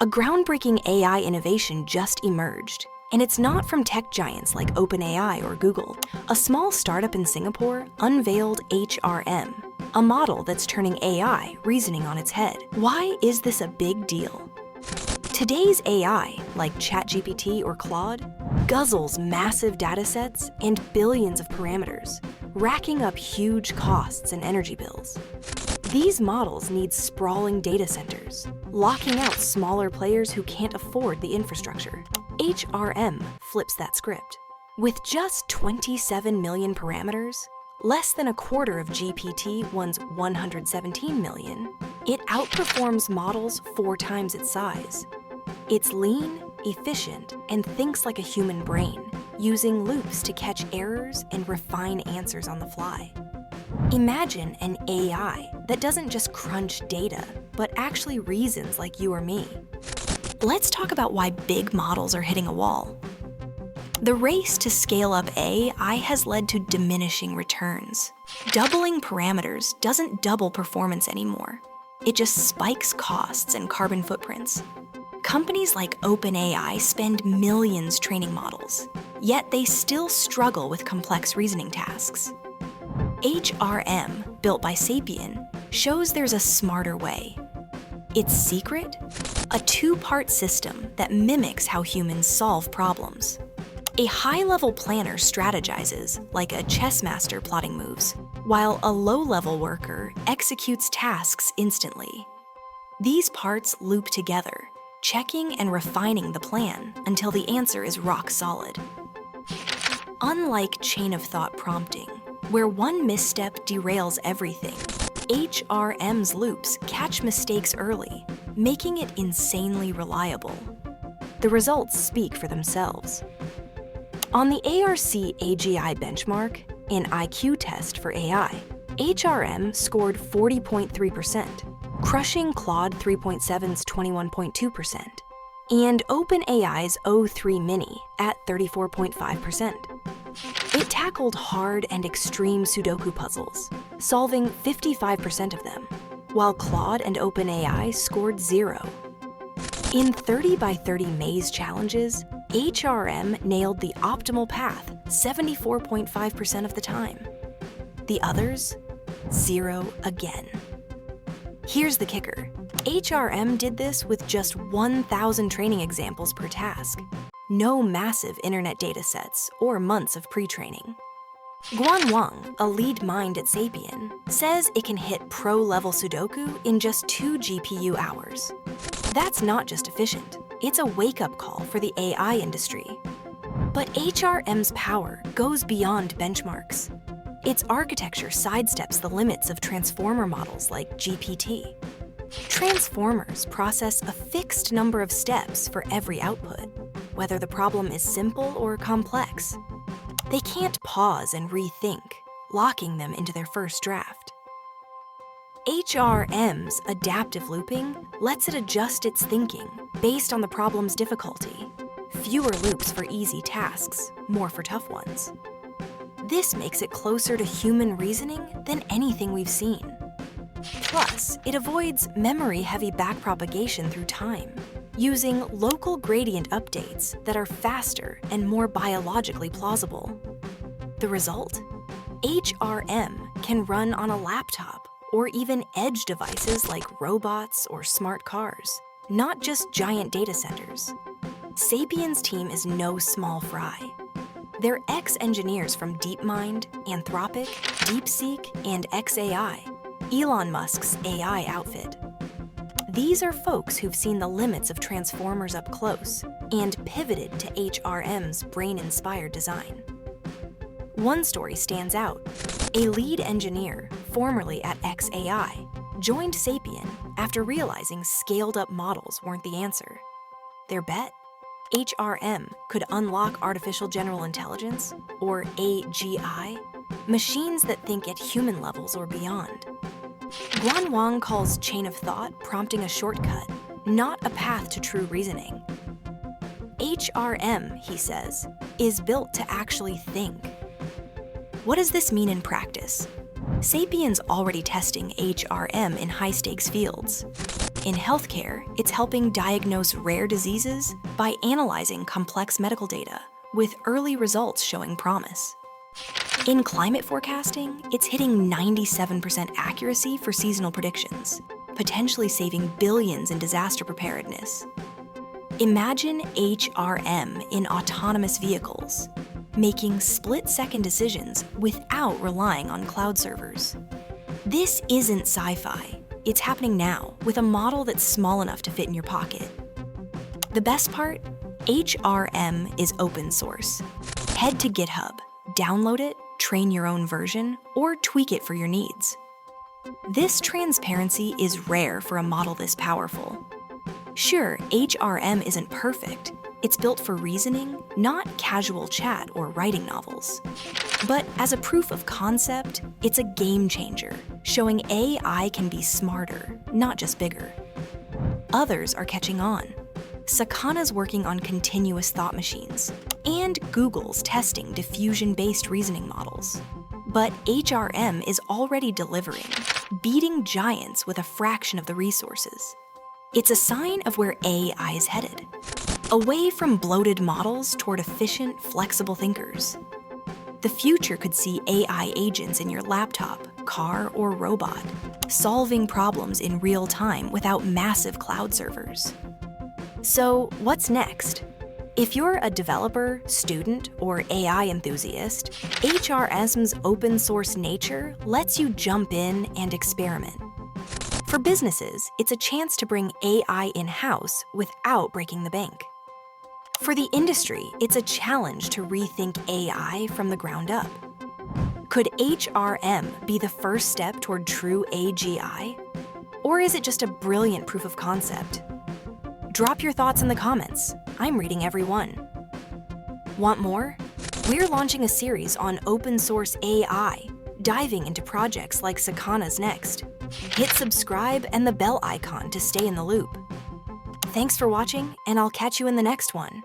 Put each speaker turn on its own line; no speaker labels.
A groundbreaking AI innovation just emerged, and it's not from tech giants like OpenAI or Google. A small startup in Singapore unveiled HRM, a model that's turning AI reasoning on its head. Why is this a big deal? Today's AI, like ChatGPT or Claude, guzzles massive datasets and billions of parameters, racking up huge costs and energy bills. These models need sprawling data centers, locking out smaller players who can't afford the infrastructure. HRM flips that script. With just 27 million parameters, less than a quarter of GPT-1's 117 million, it outperforms models 4 times its size. It's lean, efficient, and thinks like a human brain, using loops to catch errors and refine answers on the fly. Imagine an AI that doesn't just crunch data, but actually reasons like you or me. Let's talk about why big models are hitting a wall. The race to scale up AI has led to diminishing returns. Doubling parameters doesn't double performance anymore. It just spikes costs and carbon footprints. Companies like OpenAI spend millions training models, yet they still struggle with complex reasoning tasks. HRM, built by Sapien, shows there's a smarter way. Its secret? A 2-part system that mimics how humans solve problems. A high-level planner strategizes, like a chess master plotting moves, while a low-level worker executes tasks instantly. These parts loop together, checking and refining the plan until the answer is rock solid. Unlike chain-of-thought prompting, where one misstep derails everything, HRM's loops catch mistakes early, making it insanely reliable. The results speak for themselves. On the ARC-AGI benchmark, an IQ test for AI, HRM scored 40.3%, crushing Claude 3.7's 21.2%, and OpenAI's O3 Mini at 34.5%. It tackled hard and extreme Sudoku puzzles, solving 55% of them, while Claude and OpenAI scored 0. In 30 by 30 maze challenges, HRM nailed the optimal path 74.5% of the time. The others, 0 again. Here's the kicker. HRM did this with just 1,000 training examples per task. No massive internet datasets or months of pre-training. Guan Wang, a lead mind at Sapien, says it can hit pro-level Sudoku in just 2 GPU hours. That's not just efficient, it's a wake-up call for the AI industry. But HRM's power goes beyond benchmarks. Its architecture sidesteps the limits of transformer models like GPT. Transformers process a fixed number of steps for every output, whether the problem is simple or complex. They can't pause and rethink, locking them into their first draft. HRM's adaptive looping lets it adjust its thinking based on the problem's difficulty. Fewer loops for easy tasks, more for tough ones. This makes it closer to human reasoning than anything we've seen. Plus, it avoids memory-heavy backpropagation through time, using local gradient updates that are faster and more biologically plausible. The result? HRM can run on a laptop or even edge devices like robots or smart cars, not just giant data centers. Sapien's team is no small fry. They're ex-engineers from DeepMind, Anthropic, DeepSeek, and xAI, Elon Musk's AI outfit. These are folks who've seen the limits of transformers up close and pivoted to HRM's brain-inspired design. One story stands out. A lead engineer, formerly at xAI, joined Sapien after realizing scaled-up models weren't the answer. Their bet? HRM could unlock artificial general intelligence, or AGI, machines that think at human levels or beyond. Guan Wang calls chain of thought prompting a shortcut, not a path to true reasoning. HRM, he says, is built to actually think. What does this mean in practice? Sapien's already testing HRM in high-stakes fields. In healthcare, it's helping diagnose rare diseases by analyzing complex medical data, with early results showing promise. In climate forecasting, it's hitting 97% accuracy for seasonal predictions, potentially saving billions in disaster preparedness. Imagine HRM in autonomous vehicles, making split-second decisions without relying on cloud servers. This isn't sci-fi. It's happening now with a model that's small enough to fit in your pocket. The best part? HRM is open source. Head to GitHub, download it, train your own version, or tweak it for your needs. This transparency is rare for a model this powerful. Sure, HRM isn't perfect. It's built for reasoning, not casual chat or writing novels. But as a proof of concept, it's a game changer, showing AI can be smarter, not just bigger. Others are catching on. Sakana's working on continuous thought machines, and Google's testing diffusion-based reasoning models. But HRM is already delivering, beating giants with a fraction of the resources. It's a sign of where AI is headed, away from bloated models toward efficient, flexible thinkers. The future could see AI agents in your laptop, car, or robot, solving problems in real time without massive cloud servers. So, what's next? If you're a developer, student, or AI enthusiast, HRM's open source nature lets you jump in and experiment. For businesses, it's a chance to bring AI in-house without breaking the bank. For the industry, it's a challenge to rethink AI from the ground up. Could HRM be the first step toward true AGI? Or is it just a brilliant proof of concept? Drop your thoughts in the comments. I'm reading every one. Want more? We're launching a series on open source AI, diving into projects like Sakana's next. Hit subscribe and the bell icon to stay in the loop. Thanks for watching, and I'll catch you in the next one.